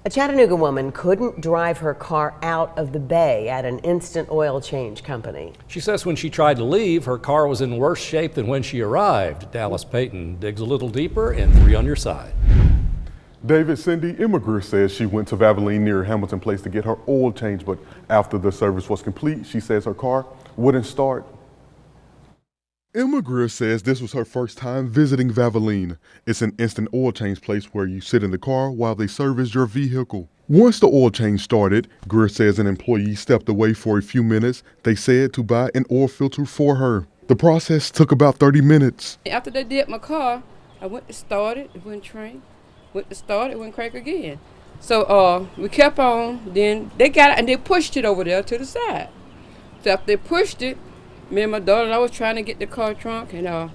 A Chattanooga woman couldn't drive her car out of the bay at an instant oil change company. She says when she tried to leave, her car was in worse shape than when she arrived. Dallas Payton digs a little deeper in 3 on Your Side. David, Cindy, Emma Grier says she went to Valvoline near Hamilton Place to get her oil changed, but after the service was complete, she says her car wouldn't start. Emma Grier says this was her first time visiting Valvoline. It's an instant oil change place where you sit in the car while they service your vehicle. Once the oil change started, Grier says an employee stepped away for a few minutes, they said, to buy an oil filter for her. The process took about 30 minutes. After they did my car, I went to start it, it wouldn't train. Went to start it, wouldn't crank again. So we kept on, then they got it and they pushed it over there to the side. So after they pushed it, me and my daughter and I was trying to get the car trunk, and I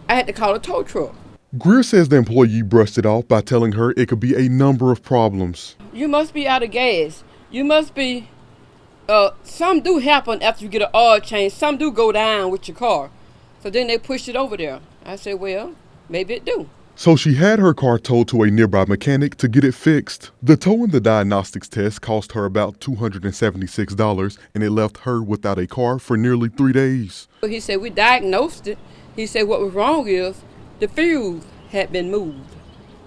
had to call a tow truck. Grier says the employee brushed it off by telling her it could be a number of problems. You must be out of gas. You must be, some do happen after you get an oil change. Some do go down with your car. So then they pushed it over there. I said, well, maybe it do. So she had her car towed to a nearby mechanic to get it fixed. The tow and the diagnostics test cost her about $276, and it left her without a car for nearly 3 days. He said, we diagnosed it. He said what was wrong is the fuse had been moved.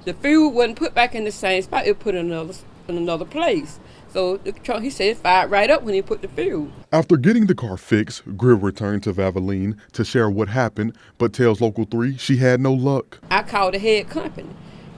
The fuse wasn't put back in the same spot, it put in another place. So the truck, he said, it fired right up when he put the fuse. After getting the car fixed, Grier returned to Valvoline to share what happened, but tells Local 3 she had no luck. I called the head company,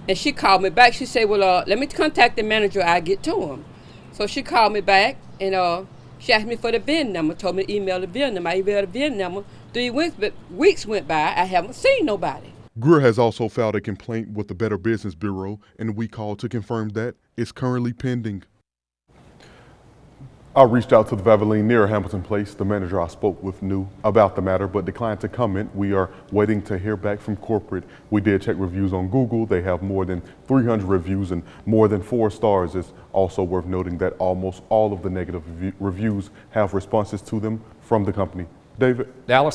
and she called me back. She said, well, let me contact the manager, I'll get to him. So she called me back, and she asked me for the VIN number, told me to email the VIN number. I emailed the VIN number. 3 weeks, but weeks went by, I haven't seen nobody. Grier has also filed a complaint with the Better Business Bureau, and we called to confirm that it's currently pending. I reached out to the Valvoline near Hamilton Place. The manager I spoke with knew about the matter but declined to comment. We are waiting to hear back from corporate. We did check reviews on Google. They have more than 300 reviews and more than 4 stars. It's also worth noting that almost all of the negative reviews have responses to them from the company. David? Dallas.